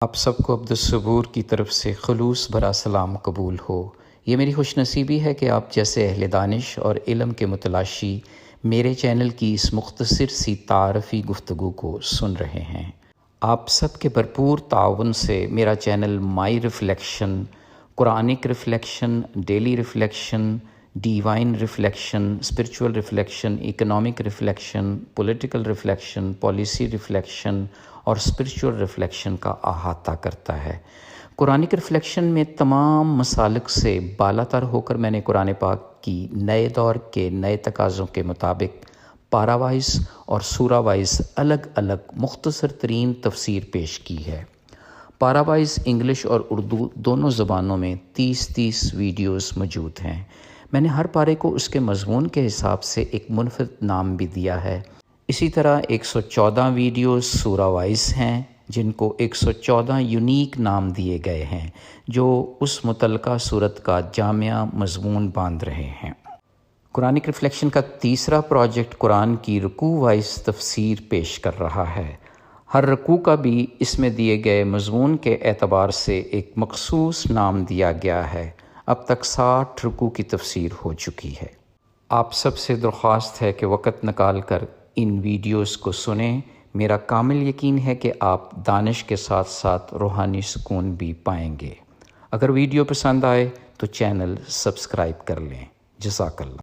آپ سب کو عبدالصبور کی طرف سے خلوص بھرا سلام قبول ہو۔ یہ میری خوش نصیبی ہے کہ آپ جیسے اہل دانش اور علم کے متلاشی میرے چینل کی اس مختصر سی تعارفی گفتگو کو سن رہے ہیں۔ آپ سب کے بھرپور تعاون سے میرا channel my reflection, Quranic reflection, daily reflection, divine reflection, spiritual reflection, economic reflection, political reflection, policy reflection اور اسپرچول ریفلیکشن کا احاطہ کرتا ہے۔ قرآنک ریفلیکشن میں تمام مسالک سے بالا تر ہو کر میں نے قرآن پاک کی نئے دور کے نئے تقاضوں کے مطابق پارا وائز اور سورہ وائز الگ الگ مختصر ترین تفسیر پیش کی ہے۔ پارا وائز انگلش اور اردو دونوں زبانوں میں 30 ویڈیوز موجود ہیں۔ میں نے ہر پارے کو اس کے مضمون کے حساب سے ایک منفرد نام بھی دیا ہے۔ اسی طرح 114 ویڈیوز سورہ وائز ہیں جن کو 114 یونیک نام دیے گئے ہیں جو اس متعلقہ صورت کا جامع مضمون باندھ رہے ہیں۔ قرآنک ریفلیکشن کا تیسرا پروجیکٹ قرآن کی رکوع وائز تفسیر پیش کر رہا ہے۔ ہر رکوع کا بھی اس میں دیے گئے مضمون کے اعتبار سے ایک مخصوص نام دیا گیا ہے۔ اب تک 60 رکوع کی تفسیر ہو چکی ہے۔ آپ سب سے درخواست ہے کہ وقت نکال کر ان ویڈیوز کو سنیں۔ میرا کامل یقین ہے کہ آپ دانش کے ساتھ ساتھ روحانی سکون بھی پائیں گے۔ اگر ویڈیو پسند آئے تو چینل سبسکرائب کر لیں۔ جزاک اللہ۔